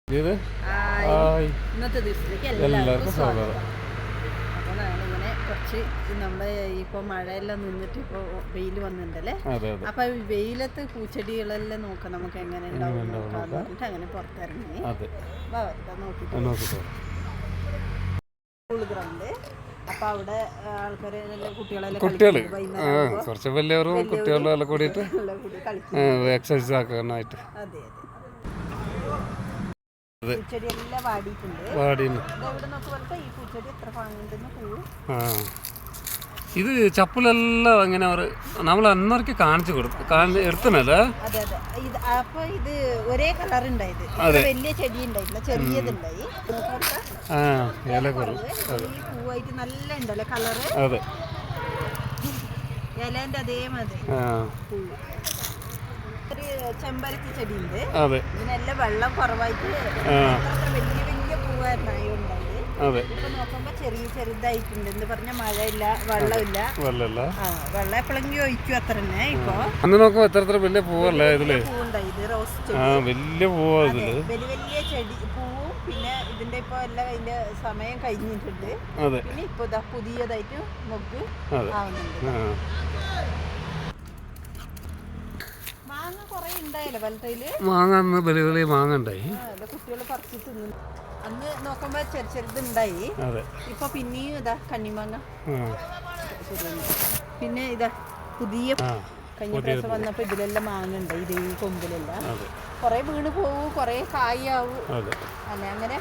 ഇന്നത്തെ ദിവസത്തിലേക്ക് എല്ലാവർക്കും സ്വാഗതം. അപ്പോൾ ഞങ്ങളിങ്ങനെ കുറച്ച് നമ്മുടെ ഇപ്പോൾ മഴയെല്ലാം നിന്നിട്ട് ഇപ്പോൾ വെയിൽ വന്നിട്ടുണ്ടല്ലേ, അപ്പോൾ ഈ വെയിലത്ത് പൂച്ചെടികളെല്ലാം നോക്കാം നമുക്ക് എങ്ങനെ ഉണ്ടാവും നോക്കാന്ന് പറഞ്ഞിട്ട് അങ്ങനെ പുറത്തിറങ്ങി നോക്കിയിട്ട് സ്കൂൾ ഗ്രൗണ്ട്. അപ്പൊ അവിടെ ആൾക്കാര് കുട്ടികളെല്ലാം കുറച്ച് വലിയവരും കുട്ടികളും എല്ലാം കൂടിയിട്ട് എക്സസൈസ് ആക്കാനായിട്ട്. അതെ അതെ, പൂച്ചെടിയെല്ലാം വാടിയിട്ടുണ്ട്. ഇവിടെ നോക്കുമ്പോൾ ഈ പൂച്ചെടി എത്ര പാങ്ങുണ്ടെന്ന് പൂവ്. ഇത് ചപ്പലെല്ലാം ഇങ്ങനെ നമ്മൾ അന്നേരക്ക് കാണിച്ചു കൊടുക്കും എടുത്തണല്ലേ. അതെ അതെ, ഇത് അപ്പൊ ഇത് ഒരേ കളർ ഉണ്ടായത്, വലിയ ചെടി ഉണ്ടായില്ല, ചെറിയതുണ്ടായി. ഈ പൂവായിട്ട് നല്ല ഉണ്ടല്ലേ കളറ്. അതെ, ഇലേന്റെ അതേമാതിരി പൂവ്. ഒരു ചെമ്പരത്തി ചെടി ഉണ്ട്, ഇതിനെല്ലാം വെള്ളം കുറവായിട്ട് വലിയ വലിയ പൂവായിരുന്നു ഉണ്ടായത്. ഇപ്പൊ നോക്കുമ്പോ ചെറുതായിട്ടുണ്ട്. എന്ന് പറഞ്ഞ മഴയില്ല, വെള്ളമില്ല. വെള്ളം എപ്പോഴെങ്കിലും ഒഴിക്കും, അത്ര തന്നെ. ഇപ്പൊ അന്ന് നോക്കുമ്പോ എത്ര വലിയ പൂവല്ലേ ഇതില്. പൂവുണ്ടായി, ഇത് റോസ് വലിയ പൂവാ ഇതില്, വലിയ വലിയ ചെടി പൂവും. പിന്നെ ഇതിന്റെ ഇപ്പൊ എല്ലാം അതിന്റെ സമയം കഴിഞ്ഞിട്ടുണ്ട്. പിന്നെ ഇപ്പൊ പുതിയതായിട്ട് മൊഗ് ആവുന്നുണ്ട്. മാങ്ങ കൊറേ ഉണ്ടായല്ലോ വലത്തയില്. മാങ്ങ വലിയ വലിയ മാങ്ങ ഉണ്ടായി, കുട്ടികള് പറിച്ച് തിന്നു. അന്ന് നോക്കുമ്പോ ചെറുതുണ്ടായി. ഇപ്പൊ പിന്നെയും ഇതാ കണ്ണിമാങ്ങ. പിന്നെ ഇതാ പുതിയ കഴിഞ്ഞ പ്രാവശ്യം വന്നപ്പോ ഇതിലെല്ലാം മാങ്ങ ഉണ്ടായി, ഇത് ഈ കൊമ്പിലെല്ലാം. കൊറേ വീണ് പോവും, കൊറേ കായാവും അല്ലെ, അങ്ങനെ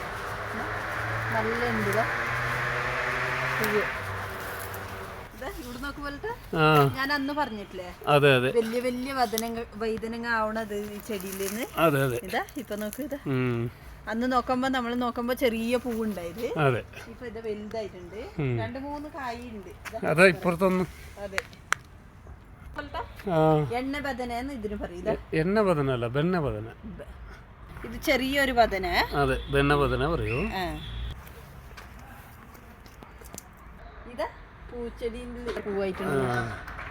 നല്ല ഉണ്ട്. പൂവ് ഇവിടെ നോക്കുമ്പോഴത്തെ ഞാൻ അന്ന് പറഞ്ഞിട്ടില്ലേ, വലിയ വലിയ വൈതനങ്ങ ആവണത് ഈ ചെടിയിൽ നിന്ന്. ഇതാ ഇപ്പൊ നോക്ക്, ഇതാ അന്ന് നമ്മൾ നോക്കുമ്പോ ചെറിയ പൂവുണ്ടായത്, ഇപ്പൊ ഇത് വലുതായിട്ടുണ്ട്. 2-3 കായുണ്ട്. അതെ, എണ്ണ ബദന ഇതിന് പറയും. എണ്ണ ബദനല്ല, ബെണ്ണ ബദന. ഇത് ചെറിയൊരു ബദന. അതെ, ബെണ്ണ ബദന പറയൂ. ഇതാ പൂച്ചെടി പൂവായിട്ടുണ്ട്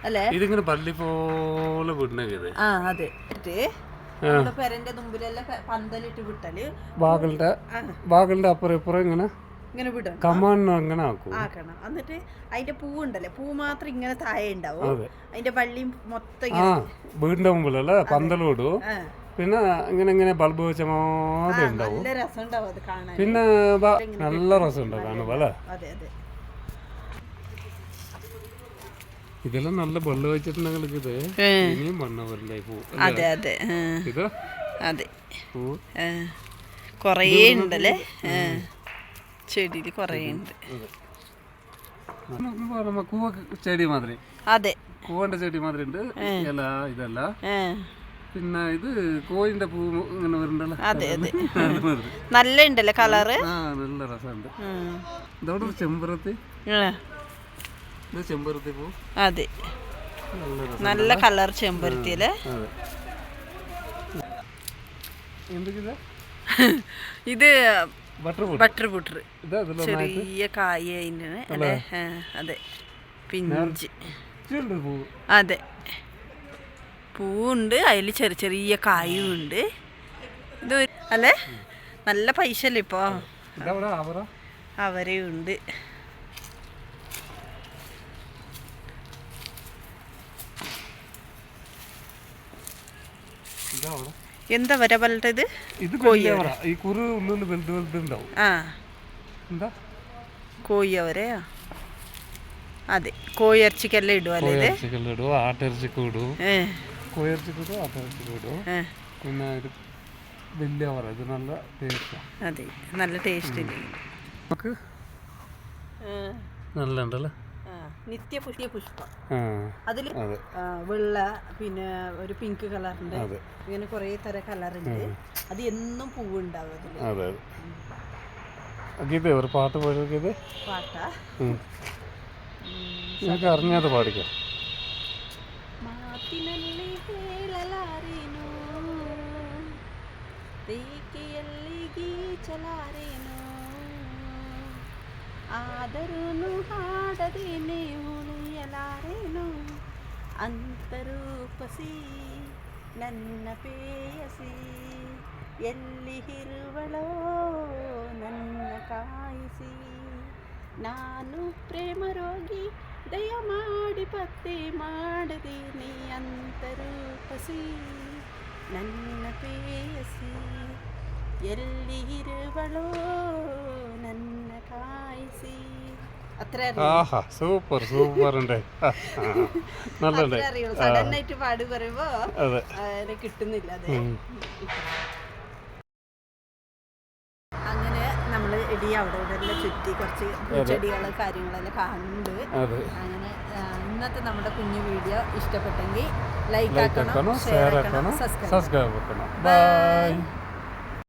അല്ലേ. ഇതിങ്ങനെ പള്ളി പോലെ വിടണത്. അതെ, പെരന്റെ മുമ്പിലെല്ലാം പന്തലിട്ട് വിട്ടാല് ബാഗിന്റെ അപ്പുറം ഇപ്പുറം ഇങ്ങനെ വിടണം, അങ്ങനെ ആക്കണം. എന്നിട്ട് അതിന്റെ പൂവുണ്ടല്ലേ, പൂ മാത്രം ഇങ്ങനെ താഴെ ഉണ്ടാവും, അതിന്റെ വള്ളി മൊത്തം വീടിന്റെ മുമ്പിലല്ലേ പന്തലിടും. പിന്നെ ഇങ്ങനെ ഇങ്ങനെ ബൾബ് വെച്ച മാതിരി ഉണ്ടാവും, നല്ല രസം ഉണ്ടാവും അത് കാണാൻ. പിന്നെ നല്ല രസം ഉണ്ടാവും കാണുമ്പോ അല്ലേ. അതെ അതെ, ഇതെല്ലാം നല്ല വെള്ളം വെച്ചിട്ടുണ്ടെങ്കിൽ ഇത് ഇനിയും വണ്ണ വരില്ലേ പൂ. അതെ അതെ, ഇത് അതെ കൊറേ ഉണ്ടല്ലേ ചെടിയിൽ, കൊറേ ഉണ്ട്. കൂവ ചെടി മാതിരി, അതെ കൂവന്റെ ചെടി മാതിരി ഉണ്ട് ഇല. ഇതല്ല, പിന്നെ ഇത് കോഴിന്റെ പൂ ഇങ്ങനെ വരുന്നുണ്ടല്ലോ. അതെ അതെ, നല്ല ഉണ്ടല്ലേ കളറ്, നല്ല രസമുണ്ട്. ഇതോടെ ചെമ്പരത്തി, ചെമ്പരത്തി പൂ. അതെ, നല്ല കളർ ചെമ്പരത്തി അല്ലേ. ഇത് ബട്ടർ ചെറിയ കായ അല്ലേ. അതെ, പിഞ്ച്. അതെ, പൂവുണ്ട്, അതിൽ ചെറിയ ചെറിയ കായും ഉണ്ട്. ഇത് അല്ലേ, നല്ല പൈസ അല്ലേ ഇപ്പൊ. അവരെയുണ്ട്. എന്താ വര പലട്ടത്, കോഴിയവരെയാ. അതെ, കോഴി ഇറച്ചിക്കെല്ലാം ഇടുവല്ലേ, ആട്ടിറച്ചിക്ക് ഇടും, പിന്നെ ഇത് വലിയ ഇത് നല്ല ടേസ്റ്റ്. അതെ, നല്ല ടേസ്റ്റ് നല്ല ഉണ്ടല്ലേ. നിത്യപുഷ്പം അതില് വെള്ള, പിന്നെ ഒരു പിങ്ക് കളറുണ്ട്, ഇങ്ങനെ കൊറേ തരം കളറുണ്ട്. അത് എന്നും പൂവുണ്ടാവും അതില്. അതെ, ഒരു പാട്ട് പാടിയത്. പാട്ടാ അറിഞ്ഞത് പാടിക്കോ. ಆದರೂನು ಹಾಡದೇನೆ ಉಳಿಯಲಾರೇನು ಅಂತರೂಪಸಿ ನನ್ನ ಪೇಯಸಿ ಎಲ್ಲಿ ಇರುವಳು ಇರುವಳೋ ನನ್ನ ಕಾಯಿಸಿ ನಾನು ಪ್ರೇಮ ರೋಗಿ ದಯ ಮಾಡಿ ಪತ್ತೆ ಮಾಡದೀನಿ ಅಂತರೂಪಸಿ ನನ್ನ ಪ್ರೇಯಸಿ ಎಲ್ಲಿ ಇರುವಳೋ ನನ್ನ ಕಾಯಿಸಿ അത്ര ആഹാ സൂപ്പർ സൂപ്പർ ഉണ്ട് നല്ലുണ്ട് അറിയുള്ളൂ സഡൻ ആയിട്ട് പാടി പറയുമ്പോ അതെ അതിന് കിട്ടുന്നില്ല അതെ അങ്ങനെ നമ്മൾ ഇടി അവിടെ ഇവിടെ ചുറ്റി കുറച്ച് ചെടികള് കാര്യങ്ങളെല്ലാം കാണുന്നുണ്ട് അങ്ങനെ ഇന്നത്തെ നമ്മുടെ കുഞ്ഞു വീഡിയോ ഇഷ്ടപ്പെട്ടെങ്കിൽ ലൈക്ക് ആക്കണം ഷെയർ ആക്കണം സബ്സ്ക്രൈബ് ആക്കണം ബൈ